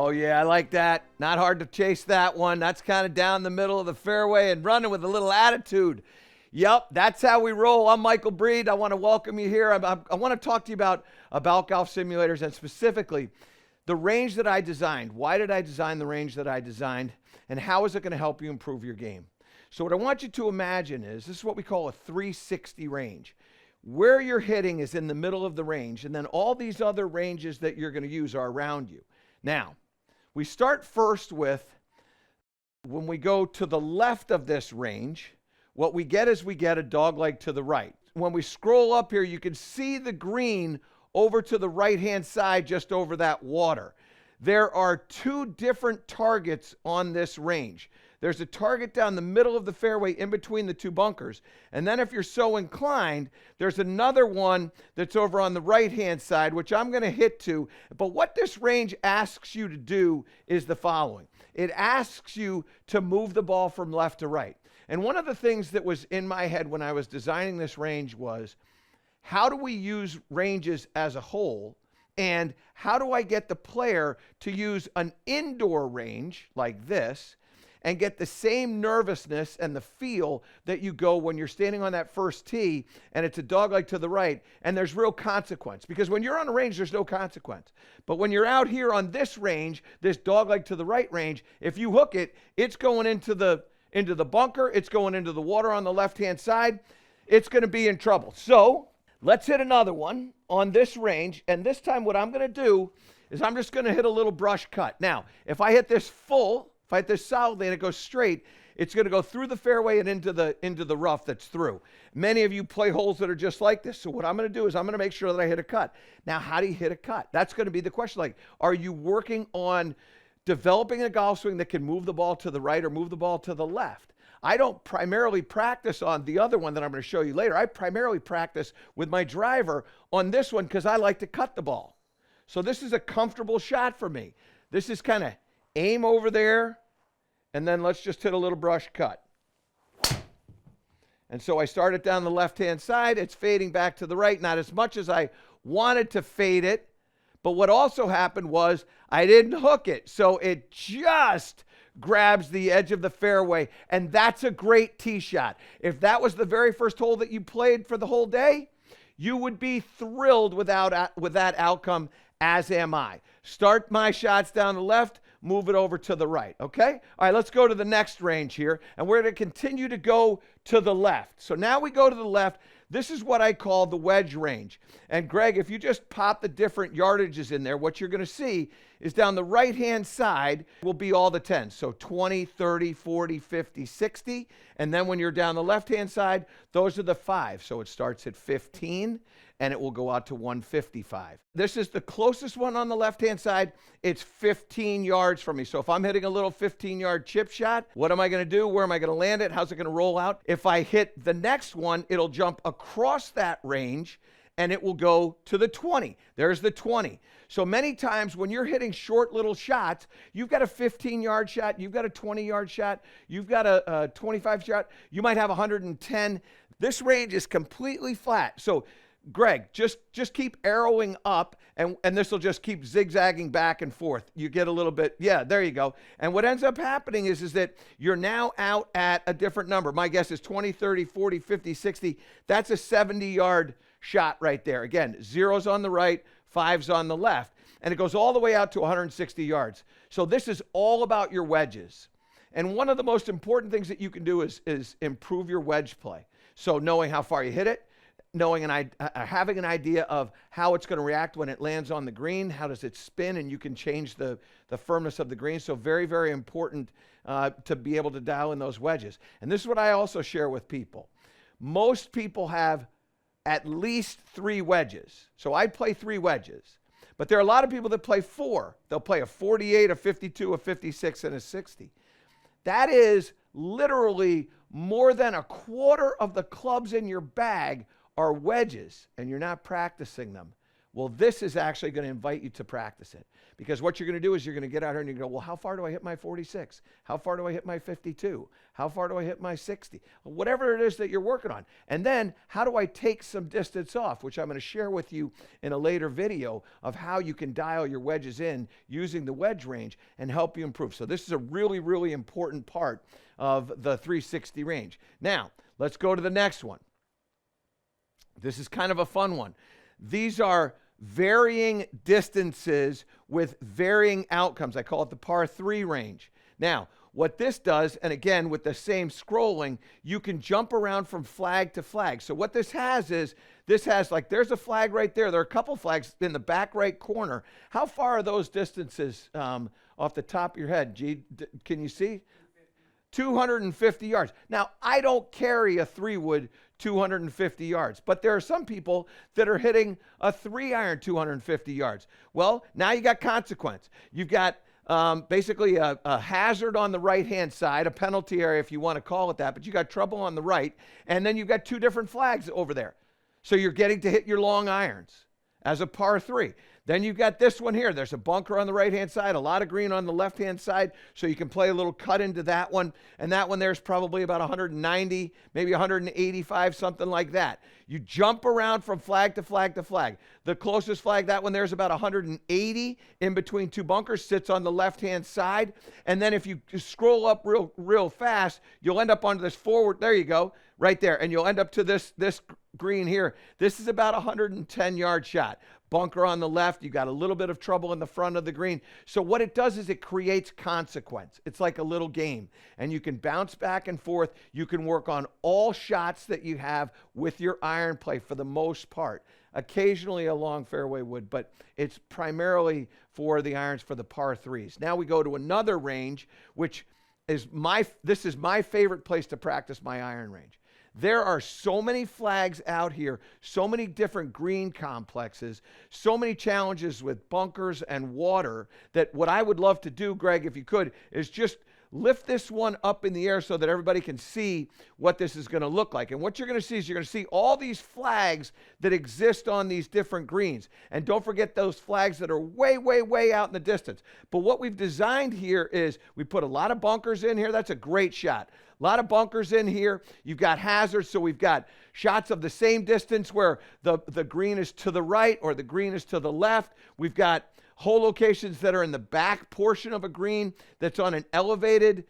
Oh, yeah, I like that. Not hard to chase that one. That's kind of down the middle of the fairway and running with a little attitude. Yep, that's how we roll. I'm Michael Breed. I want to welcome you here. I want to talk to you about golf simulators and specifically the range that I designed. Why did I design the range that I designed? And how is it going to help you improve your game? So what I want you to imagine is this is what we call a 360 range. Where you're hitting is in the middle of the range, and then all these other ranges that you're going to use are around you. Now, we start first with, when we go to the left of this range, what we get is we get a dogleg to the right. When we scroll up here, you can see the green over to the right-hand side, just over that water. There are two different targets on this range. There's a target down the middle of the fairway in between the two bunkers. And then if you're so inclined, there's another one that's over on the right-hand side, which I'm going to hit to. But what this range asks you to do is the following. It asks you to move the ball from left to right. And one of the things that was in my head when I was designing this range was, how do we use ranges as a whole? And how do I get the player to use an indoor range like this and get the same nervousness and the feel that you go when you're standing on that first tee and it's a dogleg to the right and there's real consequence? Because when you're on a range, there's no consequence. But when you're out here on this range, this dogleg to the right range, if you hook it, it's going into the bunker, it's going into the water on the left-hand side, it's going to be in trouble. So let's hit another one on this range, and this time what I'm going to do is I'm just going to hit a little brush cut. Now, if I hit this full, if I hit this solidly and it goes straight, it's going to go through the fairway and into the rough that's through. Many of you play holes that are just like this, so what I'm going to do is I'm going to make sure that I hit a cut. Now, how do you hit a cut? That's going to be the question. Like, are you working on developing a golf swing that can move the ball to the right or move the ball to the left? I don't primarily practice on the other one that I'm going to show you later. I primarily practice with my driver on this one because I like to cut the ball. So this is a comfortable shot for me. This is kind of aim over there, and then let's just hit a little brush cut. And so I start it down the left-hand side. It's fading back to the right, not as much as I wanted to fade it. But what also happened was I didn't hook it. So it just grabs the edge of the fairway, and that's a great tee shot. If that was the very first hole that you played for the whole day, you would be thrilled with that outcome, as am I. Start my shots down the left, move it over to the right, okay? All right, let's go to the next range here, and we're going to continue to go to the left. So now we go to the left. This is what I call the wedge range. And Greg, if you just pop the different yardages in there, what you're going to see is down the right-hand side will be all the 10s. So 20, 30, 40, 50, 60. And then when you're down the left-hand side, those are the 5. So it starts at 15 and it will go out to 155. This is the closest one on the left-hand side. It's 15 yards from me. So if I'm hitting a little 15-yard chip shot, what am I going to do? Where am I going to land it? How's it going to roll out? If I hit the next one, it'll jump across that range and it will go to the 20. There's the 20. So many times when you're hitting short little shots, you've got a 15-yard shot, you've got a 20-yard shot, you've got a 25 shot, you might have 110. This range is completely flat. So Greg, just keep arrowing up, and this will just keep zigzagging back and forth. You get a little bit, yeah, there you go. And what ends up happening is that you're now out at a different number. My guess is 20, 30, 40, 50, 60. That's a 70-yard shot right there. Again, 0's on the right, 5's on the left, and it goes all the way out to 160 yards. So this is all about your wedges. And one of the most important things that you can do is improve your wedge play. So knowing how far you hit it, having an idea of how it's going to react when it lands on the green, how does it spin, and you can change the firmness of the green. So very, very important to be able to dial in those wedges. And this is what I also share with people. Most people have at least 3 wedges. So I play 3 wedges. But there are a lot of people that play 4. They'll play a 48, a 52, a 56, and a 60. That is literally more than a quarter of the clubs in your bag are wedges, and you're not practicing them. Well, this is actually going to invite you to practice it, because what you're going to do is you're going to get out here and you go, well, how far do I hit my 46? How far do I hit my 52? How far do I hit my 60? Whatever it is that you're working on. And then how do I take some distance off, which I'm going to share with you in a later video of how you can dial your wedges in using the wedge range and help you improve. So this is a really, really important part of the 360 range. Now, let's go to the next one. This is kind of a fun one. These are varying distances with varying outcomes. I call it the par 3 range. Now, what this does, and again, with the same scrolling, you can jump around from flag to flag. So what this has is, like, there's a flag right there. There are a couple flags in the back right corner. How far are those distances off the top of your head? G, can you see? 250 yards. Now, I don't carry a 3-wood 250 yards, but there are some people that are hitting a 3-iron 250 yards. Well, now you got consequence. You've got basically a hazard on the right-hand side, a penalty area if you want to call it that, but you got trouble on the right, and then you've got 2 different flags over there. So you're getting to hit your long irons as a par 3. Then you've got this one here. There's a bunker on the right-hand side, a lot of green on the left-hand side, so you can play a little cut into that one. And that one there's probably about 190, maybe 185, something like that. You jump around from flag to flag to flag. The closest flag, that one there's about 180 in between 2 bunkers, sits on the left-hand side. And then if you scroll up real fast, you'll end up onto this forward. There you go, right there. And you'll end up to this green here. This is about a 110-yard shot. Bunker on the left, you got a little bit of trouble in the front of the green. So what it does is it creates consequence. It's like a little game, and you can bounce back and forth. You can work on all shots that you have with your iron play for the most part. Occasionally a long fairway wood, but it's primarily for the irons for the par 3s. Now we go to another range, which is this is my favorite place to practice my iron range. There are so many flags out here, so many different green complexes, so many challenges with bunkers and water, that what I would love to do, Greg, if you could, is just lift this one up in the air so that everybody can see what this is going to look like. And what you're going to see is you're going to see all these flags that exist on these different greens. And don't forget those flags that are way, way, way out in the distance. But what we've designed here is we put a lot of bunkers in here. That's a great shot. A lot of bunkers in here. You've got hazards, so we've got shots of the same distance where the green is to the right or the green is to the left. We've got hole locations that are in the back portion of a green that's on an elevated,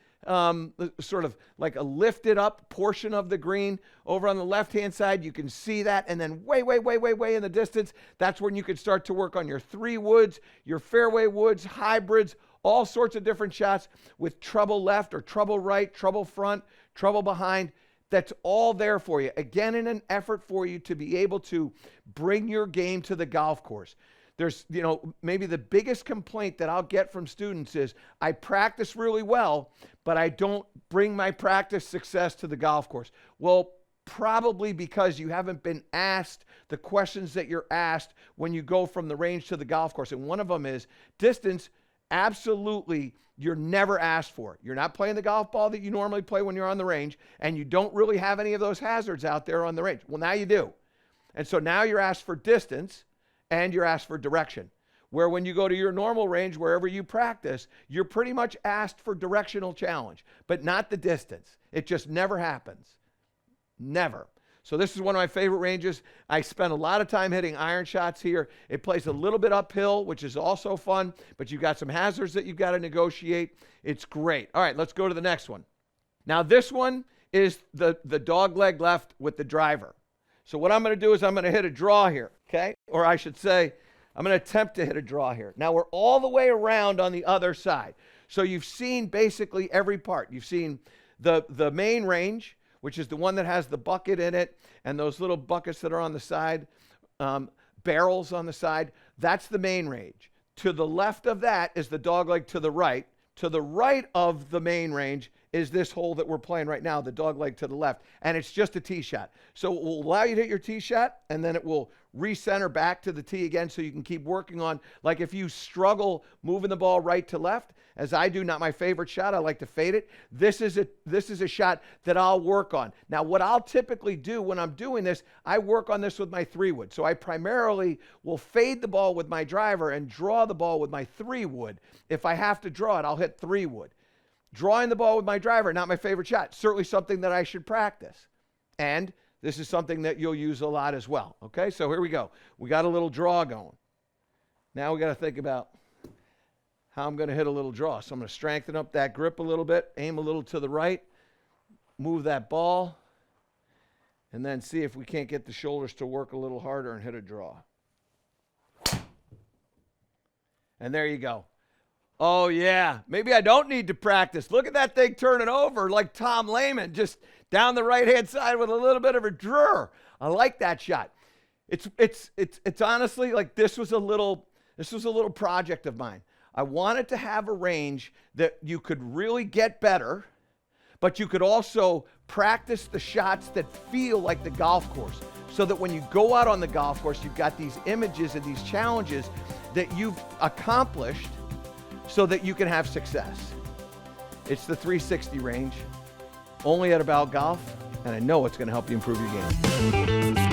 sort of like a lifted up portion of the green. Over on the left-hand side, you can see that. And then way, way, way, way, way in the distance, that's when you could start to work on your 3 woods, your fairway woods, hybrids, all sorts of different shots with trouble left or trouble right, trouble front, trouble behind. That's all there for you. Again, in an effort for you to be able to bring your game to the golf course. There's, maybe the biggest complaint that I'll get from students is, I practice really well, but I don't bring my practice success to the golf course. Well, probably because you haven't been asked the questions that you're asked when you go from the range to the golf course. And one of them is distance. Absolutely, you're never asked for. You're not playing the golf ball that you normally play when you're on the range, and you don't really have any of those hazards out there on the range. Well, now you do. And so now you're asked for distance, and you're asked for direction. Where when you go to your normal range, wherever you practice, you're pretty much asked for directional challenge, but not the distance. It just never happens. Never. So this is one of my favorite ranges. I spend a lot of time hitting iron shots here. It plays a little bit uphill, which is also fun, but you've got some hazards that you've got to negotiate. It's great. All right, let's go to the next one. Now this one is the dog leg left with the driver. So what I'm going to do is I'm going to hit a draw here, okay? Or I should say, I'm going to attempt to hit a draw here. Now we're all the way around on the other side. So you've seen basically every part. You've seen the main range, which is the one that has the bucket in it and those little buckets that are on the side, barrels on the side. That's the main range. To the left of that is the dogleg to the right. To the right of the main range is this hole that we're playing right now, the dog leg to the left, and it's just a tee shot. So it will allow you to hit your tee shot, and then it will recenter back to the tee again so you can keep working on, like if you struggle moving the ball right to left, as I do, not my favorite shot, I like to fade it. This is a shot that I'll work on. Now, what I'll typically do when I'm doing this, I work on this with my 3-wood. So I primarily will fade the ball with my driver and draw the ball with my 3-wood. If I have to draw it, I'll hit 3-wood. Drawing the ball with my driver, not my favorite shot. Certainly something that I should practice. And this is something that you'll use a lot as well. Okay, so here we go. We got a little draw going. Now we got to think about how I'm going to hit a little draw. So I'm going to strengthen up that grip a little bit, aim a little to the right, move that ball, and then see if we can't get the shoulders to work a little harder and hit a draw. And there you go. Oh, yeah. Maybe I don't need to practice. Look at that thing turning over like Tom Lehman, just down the right-hand side with a little bit of a drawer. I like that shot. It's honestly like this was a little project of mine. I wanted to have a range that you could really get better, but you could also practice the shots that feel like the golf course, so that when you go out on the golf course, you've got these images and these challenges that you've accomplished so that you can have success. It's the 360 range, only at About Golf, and I know it's going to help you improve your game.